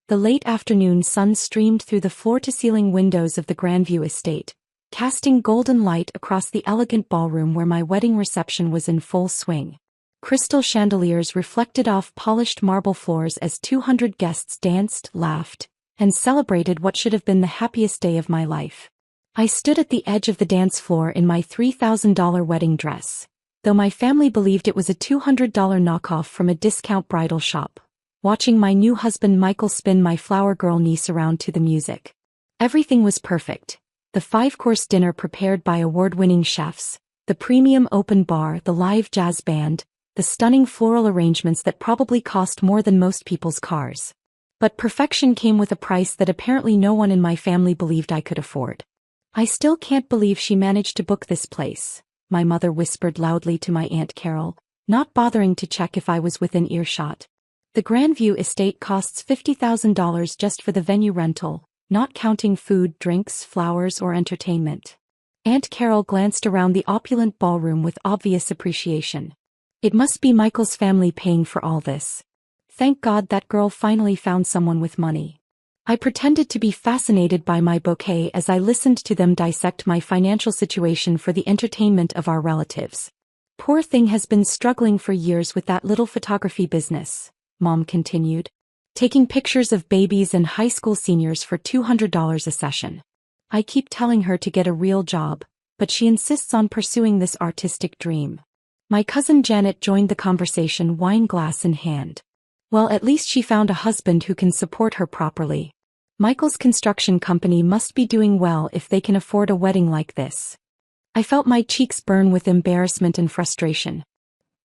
The late afternoon sun streamed through the floor-to-ceiling windows of the Grandview estate, casting golden light across the elegant ballroom where my wedding reception was in full swing. Crystal chandeliers reflected off polished marble floors as 200 guests danced, laughed, and celebrated what should have been the happiest day of my life. I stood at the edge of the dance floor in my $3,000 wedding dress, though my family believed it was a $200 knockoff from a discount bridal shop, watching my new husband Michael spin my flower girl niece around to the music. Everything was perfect. The 5-course dinner prepared by award-winning chefs, the premium open bar, the live jazz band, the stunning floral arrangements that probably cost more than most people's cars. But perfection came with a price that apparently no one in my family believed I could afford. "I still can't believe she managed to book this place," my mother whispered loudly to my Aunt Carol, not bothering to check if I was within earshot. "The Grandview estate costs $50,000 just for the venue rental, not counting food, drinks, flowers, or entertainment." Aunt Carol glanced around the opulent ballroom with obvious appreciation. "It must be Michael's family paying for all this. Thank God that girl finally found someone with money." I pretended to be fascinated by my bouquet as I listened to them dissect my financial situation for the entertainment of our relatives. "Poor thing has been struggling for years with that little photography business," Mom continued, "taking pictures of babies and high school seniors for $200 a session. I keep telling her to get a real job, but she insists on pursuing this artistic dream." My cousin Janet joined the conversation, wine glass in hand. "Well, at least she found a husband who can support her properly. Michael's construction company must be doing well if they can afford a wedding like this." I felt my cheeks burn with embarrassment and frustration.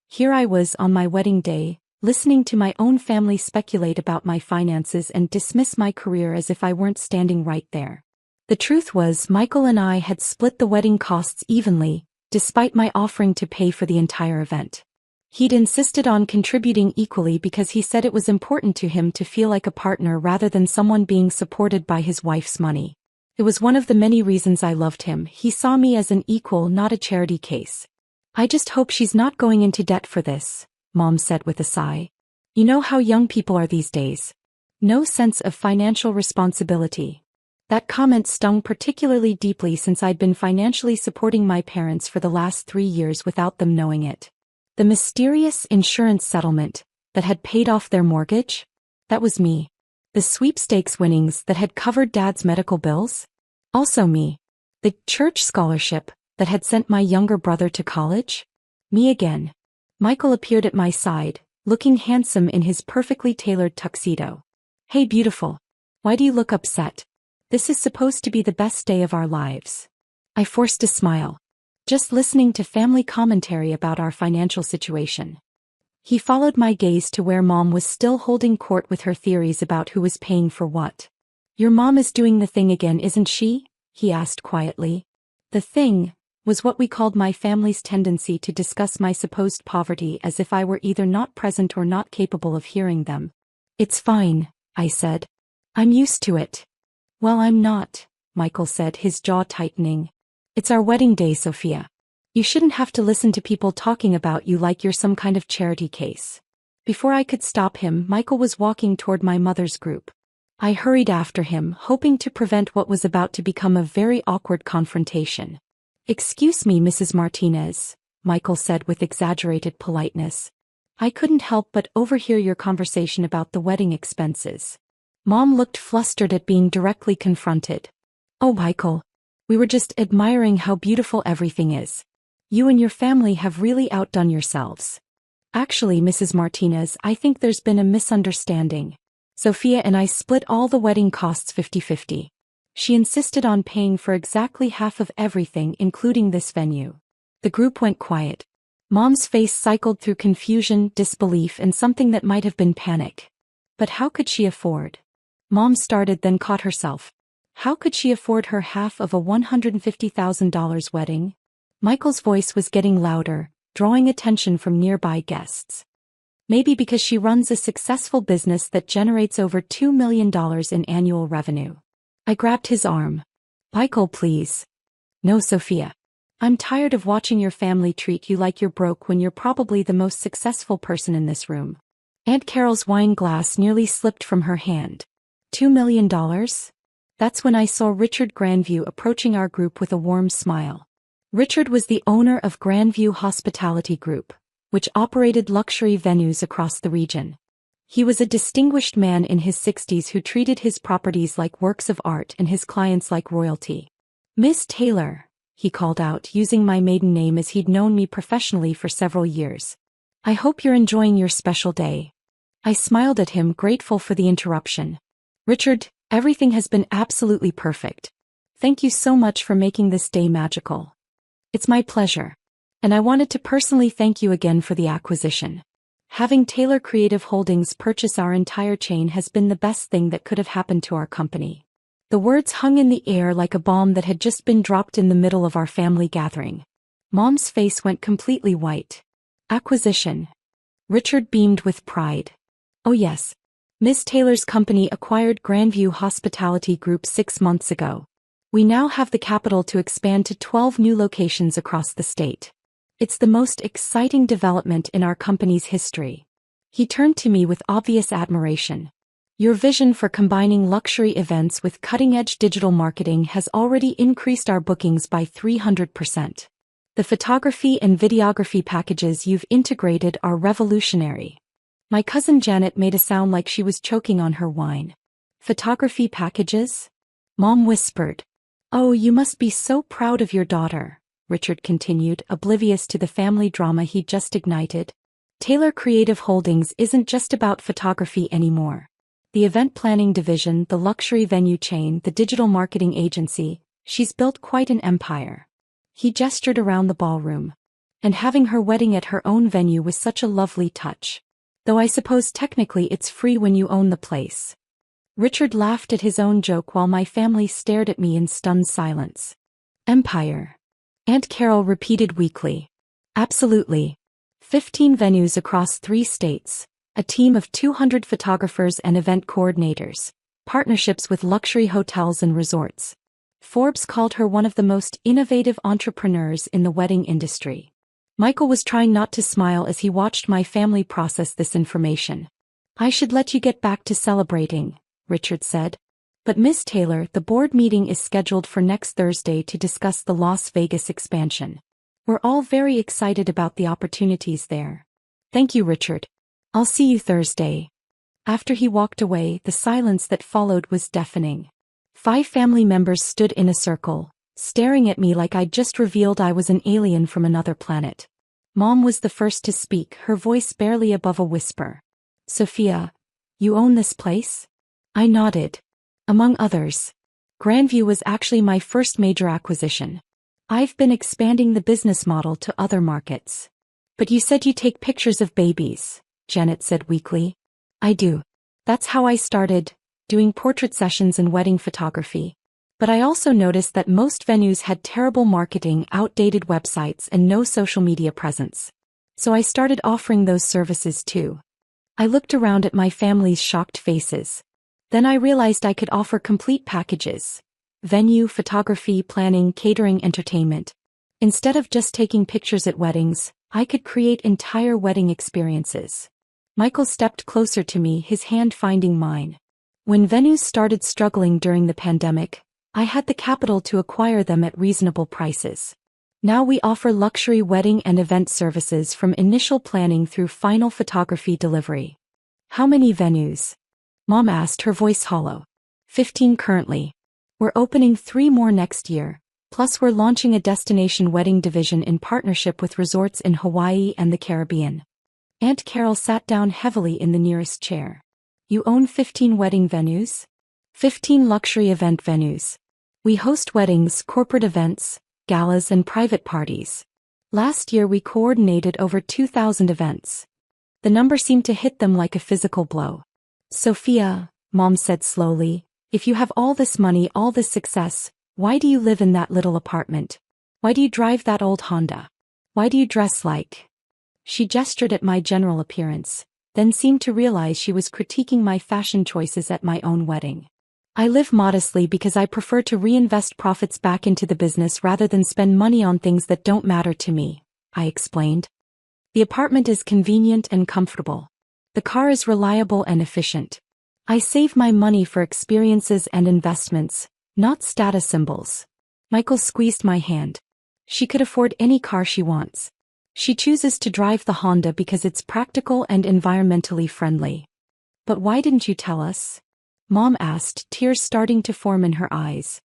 Here I was on my wedding day, listening to my own family speculate about my finances and dismiss my career as if I weren't standing right there. The truth was, Michael and I had split the wedding costs evenly, despite my offering to pay for the entire event. He'd insisted on contributing equally because he said it was important to him to feel like a partner rather than someone being supported by his wife's money. It was one of the many reasons I loved him. He saw me as an equal, not a charity case. "I just hope she's not going into debt for this," Mom said with a sigh. "You know how young people are these days. No sense of financial responsibility." That comment stung particularly deeply since I'd been financially supporting my parents for the last 3 years without them knowing it. The mysterious insurance settlement that had paid off their mortgage? That was me. The sweepstakes winnings that had covered Dad's medical bills? Also me. The church scholarship that had sent my younger brother to college? Me again. Michael appeared at my side, looking handsome in his perfectly tailored tuxedo. "Hey beautiful. Why do you look upset? This is supposed to be the best day of our lives." I forced a smile. "Just listening to family commentary about our financial situation." He followed my gaze to where Mom was still holding court with her theories about who was paying for what. "Your mom is doing the thing again, isn't she?" he asked quietly. The thing was what we called my family's tendency to discuss my supposed poverty as if I were either not present or not capable of hearing them. "It's fine," I said. "I'm used to it." "Well, I'm not," Michael said, his jaw tightening. "It's our wedding day, Sophia. You shouldn't have to listen to people talking about you like you're some kind of charity case." Before I could stop him, Michael was walking toward my mother's group. I hurried after him, hoping to prevent what was about to become a very awkward confrontation. "Excuse me, Mrs. Martinez," Michael said with exaggerated politeness. "I couldn't help but overhear your conversation about the wedding expenses." Mom looked flustered at being directly confronted. "Oh, Michael. We were just admiring how beautiful everything is. You and your family have really outdone yourselves." "Actually, Mrs. Martinez, I think there's been a misunderstanding. Sophia and I split all the wedding costs 50-50. She insisted on paying for exactly half of everything, including this venue." The group went quiet. Mom's face cycled through confusion, disbelief, and something that might have been panic. But how could she afford? Mom started, then caught herself. How could she afford her half of a $150,000 wedding? Michael's voice was getting louder, drawing attention from nearby guests. "Maybe because she runs a successful business that generates over $2 million in annual revenue." I grabbed his arm. "Michael, please. No, Sophia. I'm tired of watching your family treat you like you're broke when you're probably the most successful person in this room." Aunt Carol's wine glass nearly slipped from her hand. $2 million? That's when I saw Richard Grandview approaching our group with a warm smile. Richard was the owner of Grandview Hospitality Group, which operated luxury venues across the region. He was a distinguished man in his 60s who treated his properties like works of art and his clients like royalty. "Miss Taylor," he called out, using my maiden name as he'd known me professionally for several years. "I hope you're enjoying your special day." I smiled at him, grateful for the interruption. "Richard, everything has been absolutely perfect. Thank you so much for making this day magical." "It's my pleasure. And I wanted to personally thank you again for the acquisition. Having Taylor Creative Holdings purchase our entire chain has been the best thing that could have happened to our company." The words hung in the air like a bomb that had just been dropped in the middle of our family gathering. Mom's face went completely white. "Acquisition?" Richard beamed with pride. "Oh yes. Miss Taylor's company acquired Grandview Hospitality Group 6 months ago. We now have the capital to expand to 12 new locations across the state. It's the most exciting development in our company's history." He turned to me with obvious admiration. "Your vision for combining luxury events with cutting-edge digital marketing has already increased our bookings by 300%. The photography and videography packages you've integrated are revolutionary." My cousin Janet made a sound like she was choking on her wine. "Photography packages?" Mom whispered. "Oh, you must be so proud of your daughter," Richard continued, oblivious to the family drama he'd just ignited. "Taylor Creative Holdings isn't just about photography anymore. The event planning division, the luxury venue chain, the digital marketing agency, she's built quite an empire." He gestured around the ballroom. "And having her wedding at her own venue was such a lovely touch. Though I suppose technically it's free when you own the place." Richard laughed at his own joke while my family stared at me in stunned silence. "Empire?" Aunt Carol repeated weakly. "Absolutely. 15 venues across 3 states. A team of 200 photographers and event coordinators, partnerships with luxury hotels and resorts. Forbes called her one of the most innovative entrepreneurs in the wedding industry." Michael was trying not to smile as he watched my family process this information. "I should let you get back to celebrating," Richard said. "But Miss Taylor, the board meeting is scheduled for next Thursday to discuss the Las Vegas expansion. We're all very excited about the opportunities there." "Thank you, Richard. I'll see you Thursday." After he walked away, the silence that followed was deafening. 5 family members stood in a circle, staring at me like I'd just revealed I was an alien from another planet. Mom was the first to speak, her voice barely above a whisper. "Sophia, you own this place?" I nodded. "Among others. Grandview was actually my first major acquisition. I've been expanding the business model to other markets." "But you said you take pictures of babies," Janet said weakly. "I do. That's how I started, doing portrait sessions and wedding photography. But I also noticed that most venues had terrible marketing, outdated websites, and no social media presence. So I started offering those services too." I looked around at my family's shocked faces. Then I realized I could offer complete packages: venue, photography, planning, catering, entertainment. Instead of just taking pictures at weddings, I could create entire wedding experiences. Michael stepped closer to me, his hand finding mine. "When venues started struggling during the pandemic, I had the capital to acquire them at reasonable prices. Now we offer luxury wedding and event services from initial planning through final photography delivery." "How many venues?" Mom asked, her voice hollow. 15 currently. We're opening 3 more next year, plus we're launching a destination wedding division in partnership with resorts in Hawaii and the Caribbean." Aunt Carol sat down heavily in the nearest chair. "You own 15 wedding venues?" 15 luxury event venues. We host weddings, corporate events, galas, and private parties. Last year we coordinated over 2,000 events. The number seemed to hit them like a physical blow. "Sophia," Mom said slowly, "if you have all this money, all this success, why do you live in that little apartment? Why do you drive that old Honda? Why do you dress like—" She gestured at my general appearance, then seemed to realize she was critiquing my fashion choices at my own wedding. "I live modestly because I prefer to reinvest profits back into the business rather than spend money on things that don't matter to me," I explained. "The apartment is convenient and comfortable. The car is reliable and efficient. I save my money for experiences and investments, not status symbols. Michael squeezed my hand. She could afford any car she wants. She chooses to drive the Honda because it's practical and environmentally friendly. But why didn't you tell us? Mom asked, tears starting to form in her eyes.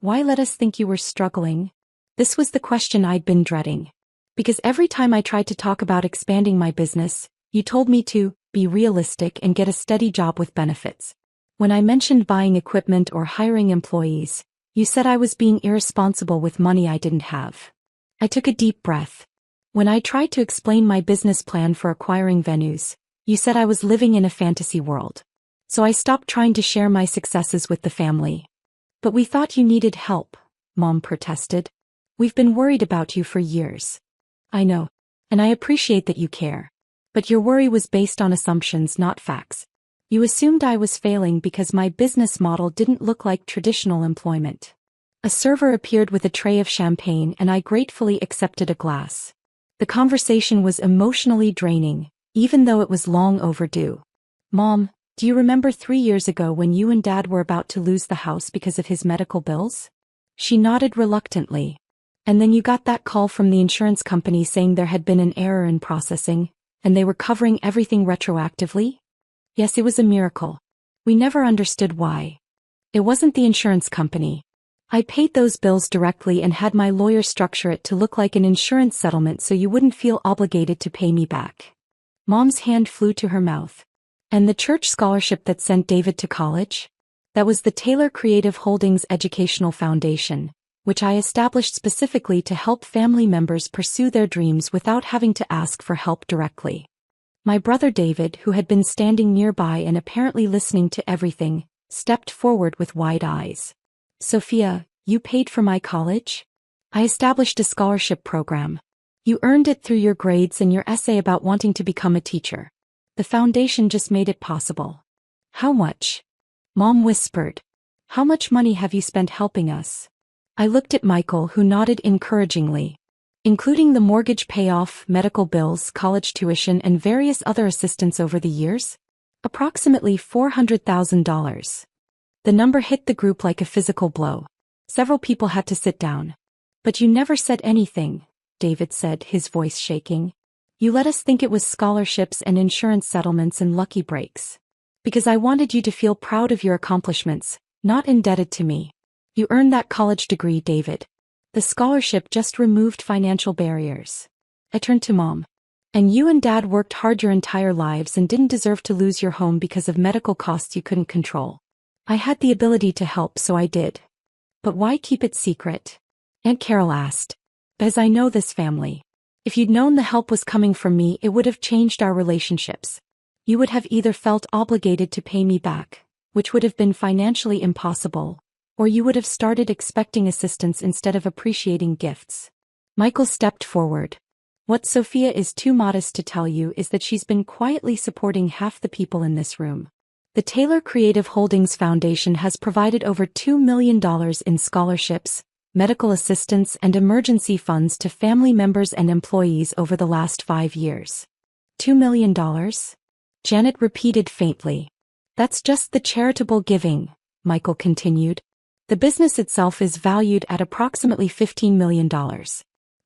Why let us think you were struggling? This was the question I'd been dreading. Because every time I tried to talk about expanding my business, you told me to be realistic and get a steady job with benefits. When I mentioned buying equipment or hiring employees, you said I was being irresponsible with money I didn't have. I took a deep breath. When I tried to explain my business plan for acquiring venues, you said I was living in a fantasy world. So I stopped trying to share my successes with the family. But we thought you needed help, Mom protested. We've been worried about you for years. I know. And I appreciate that you care. But your worry was based on assumptions, not facts. You assumed I was failing because my business model didn't look like traditional employment. A server appeared with a tray of champagne and I gratefully accepted a glass. The conversation was emotionally draining, even though it was long overdue. Mom, do you remember 3 years ago when you and Dad were about to lose the house because of his medical bills? She nodded reluctantly. And then you got that call from the insurance company saying there had been an error in processing, and they were covering everything retroactively? Yes, it was a miracle. We never understood why. It wasn't the insurance company. I paid those bills directly and had my lawyer structure it to look like an insurance settlement so you wouldn't feel obligated to pay me back. Mom's hand flew to her mouth. And the church scholarship that sent David to college? That was the Taylor Creative Holdings Educational Foundation, which I established specifically to help family members pursue their dreams without having to ask for help directly. My brother David, who had been standing nearby and apparently listening to everything, stepped forward with wide eyes. Sophia, you paid for my college? I established a scholarship program. You earned it through your grades and your essay about wanting to become a teacher. The foundation just made it possible. How much? Mom whispered. How much money have you spent helping us? I looked at Michael, who nodded encouragingly. Including the mortgage payoff, medical bills, college tuition and various other assistance over the years? Approximately $400,000. The number hit the group like a physical blow. Several people had to sit down. But you never said anything, David said, his voice shaking. You let us think it was scholarships and insurance settlements and lucky breaks. Because I wanted you to feel proud of your accomplishments, not indebted to me. You earned that college degree, David. The scholarship just removed financial barriers. I turned to Mom. And you and Dad worked hard your entire lives and didn't deserve to lose your home because of medical costs you couldn't control. I had the ability to help, so I did. But why keep it secret? Aunt Carol asked. Because I know this family. If you'd known the help was coming from me, it would have changed our relationships. You would have either felt obligated to pay me back, which would have been financially impossible, or you would have started expecting assistance instead of appreciating gifts. Michael stepped forward. What Sophia is too modest to tell you is that she's been quietly supporting half the people in this room. The Taylor Creative Holdings Foundation has provided over $2 million in scholarships, medical assistance and emergency funds to family members and employees over the last 5 years. $2 million? Janet repeated faintly. That's just the charitable giving, Michael continued. The business itself is valued at approximately $15 million.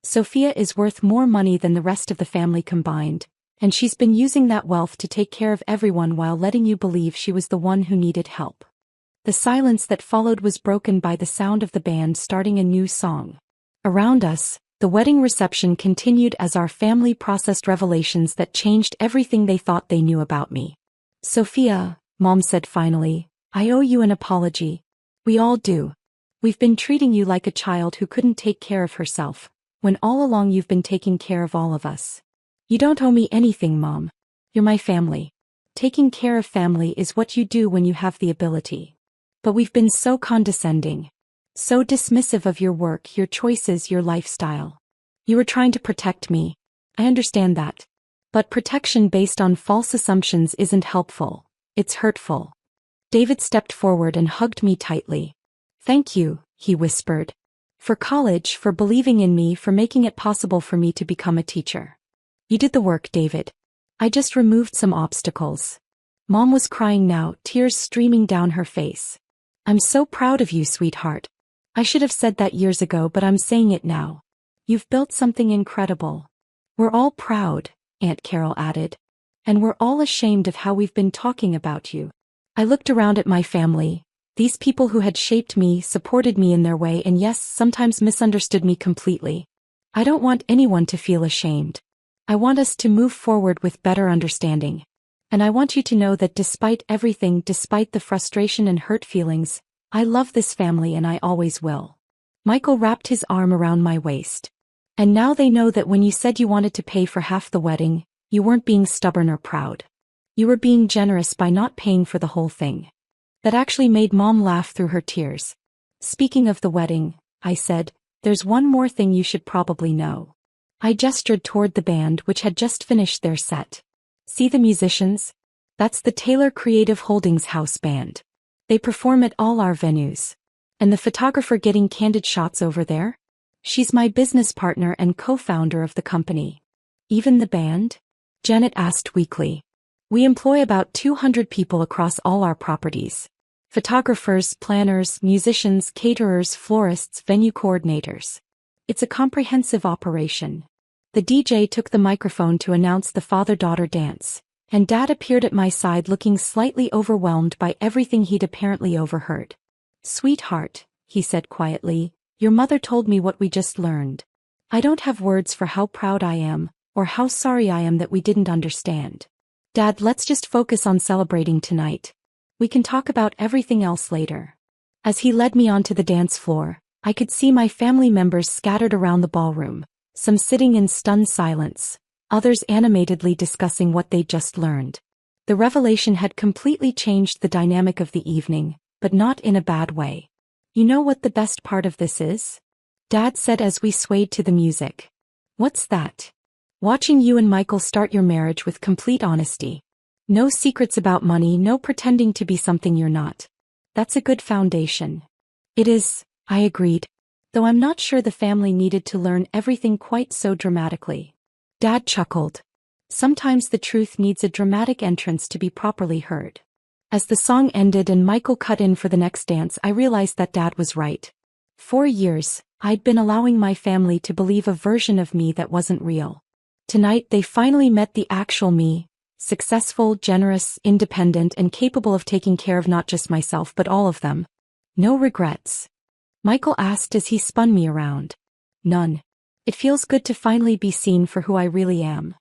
Sophia is worth more money than the rest of the family combined, and she's been using that wealth to take care of everyone while letting you believe she was the one who needed help. The silence that followed was broken by the sound of the band starting a new song. Around us, the wedding reception continued as our family processed revelations that changed everything they thought they knew about me. Sophia, Mom said finally, I owe you an apology. We all do. We've been treating you like a child who couldn't take care of herself, when all along you've been taking care of all of us. You don't owe me anything, Mom. You're my family. Taking care of family is what you do when you have the ability. But we've been so condescending. So dismissive of your work, your choices, your lifestyle. You were trying to protect me. I understand that. But protection based on false assumptions isn't helpful. It's hurtful. David stepped forward and hugged me tightly. Thank you, he whispered. For college, for believing in me, for making it possible for me to become a teacher. You did the work, David. I just removed some obstacles. Mom was crying now, tears streaming down her face. I'm so proud of you, sweetheart. I should have said that years ago, but I'm saying it now. You've built something incredible. We're all proud, Aunt Carol added. And we're all ashamed of how we've been talking about you. I looked around at my family, these people who had shaped me, supported me in their way, and yes, sometimes misunderstood me completely. I don't want anyone to feel ashamed. I want us to move forward with better understanding. And I want you to know that despite everything, despite the frustration and hurt feelings, I love this family and I always will. Michael wrapped his arm around my waist. And now they know that when you said you wanted to pay for half the wedding, you weren't being stubborn or proud. You were being generous by not paying for the whole thing. That actually made Mom laugh through her tears. Speaking of the wedding, I said, there's one more thing you should probably know. I gestured toward the band which had just finished their set. See the musicians? That's the Taylor Creative Holdings house band. They perform at all our venues. And the photographer getting candid shots over there? She's my business partner and co-founder of the company. Even the band? Janet asked weakly. We employ about 200 people across all our properties. Photographers, planners, musicians, caterers, florists, venue coordinators. It's a comprehensive operation. The DJ took the microphone to announce the father-daughter dance, and Dad appeared at my side looking slightly overwhelmed by everything he'd apparently overheard. Sweetheart, he said quietly, your mother told me what we just learned. I don't have words for how proud I am, or how sorry I am that we didn't understand. Dad, let's just focus on celebrating tonight. We can talk about everything else later. As he led me onto the dance floor, I could see my family members scattered around the ballroom, some sitting in stunned silence, others animatedly discussing what they'd just learned. The revelation had completely changed the dynamic of the evening, but not in a bad way. You know what the best part of this is? Dad said as we swayed to the music. What's that? Watching you and Michael start your marriage with complete honesty. No secrets about money, no pretending to be something you're not. That's a good foundation. It is, I agreed. Though I'm not sure the family needed to learn everything quite so dramatically. Dad chuckled. Sometimes the truth needs a dramatic entrance to be properly heard. As the song ended and Michael cut in for the next dance, I realized that Dad was right. For years, I'd been allowing my family to believe a version of me that wasn't real. Tonight they finally met the actual me. Successful, generous, independent, and capable of taking care of not just myself but all of them. No regrets. Michael asked as he spun me around. None. It feels good to finally be seen for who I really am.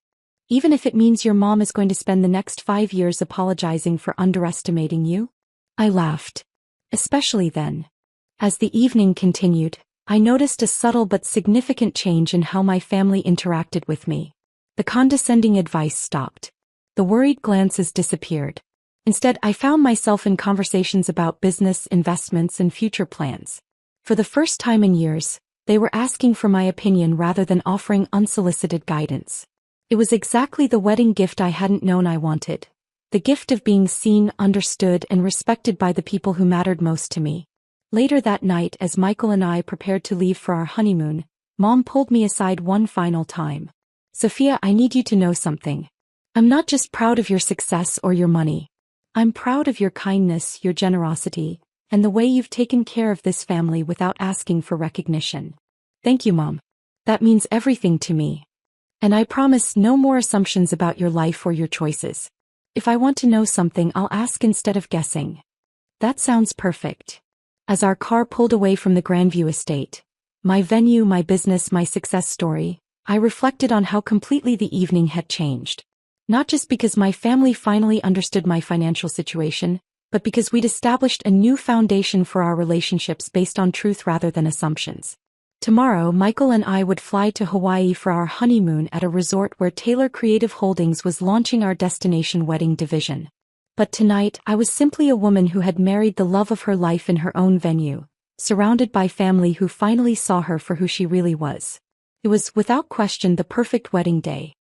Even if it means your mom is going to spend the next 5 years apologizing for underestimating you? I laughed. Especially then. As the evening continued, I noticed a subtle but significant change in how my family interacted with me. The condescending advice stopped. The worried glances disappeared. Instead, I found myself in conversations about business, investments, and future plans. For the first time in years, they were asking for my opinion rather than offering unsolicited guidance. It was exactly the wedding gift I hadn't known I wanted. The gift of being seen, understood, and respected by the people who mattered most to me. Later that night, as Michael and I prepared to leave for our honeymoon, Mom pulled me aside one final time. Sophia, I need you to know something. I'm not just proud of your success or your money. I'm proud of your kindness, your generosity, and the way you've taken care of this family without asking for recognition. Thank you, Mom. That means everything to me. And I promise no more assumptions about your life or your choices. If I want to know something, I'll ask instead of guessing. That sounds perfect. As our car pulled away from the Grandview estate, my venue, my business, my success story, I reflected on how completely the evening had changed. Not just because my family finally understood my financial situation, but because we'd established a new foundation for our relationships based on truth rather than assumptions. Tomorrow, Michael and I would fly to Hawaii for our honeymoon at a resort where Taylor Creative Holdings was launching our destination wedding division. But tonight, I was simply a woman who had married the love of her life in her own venue, surrounded by family who finally saw her for who she really was. It was, without question, the perfect wedding day.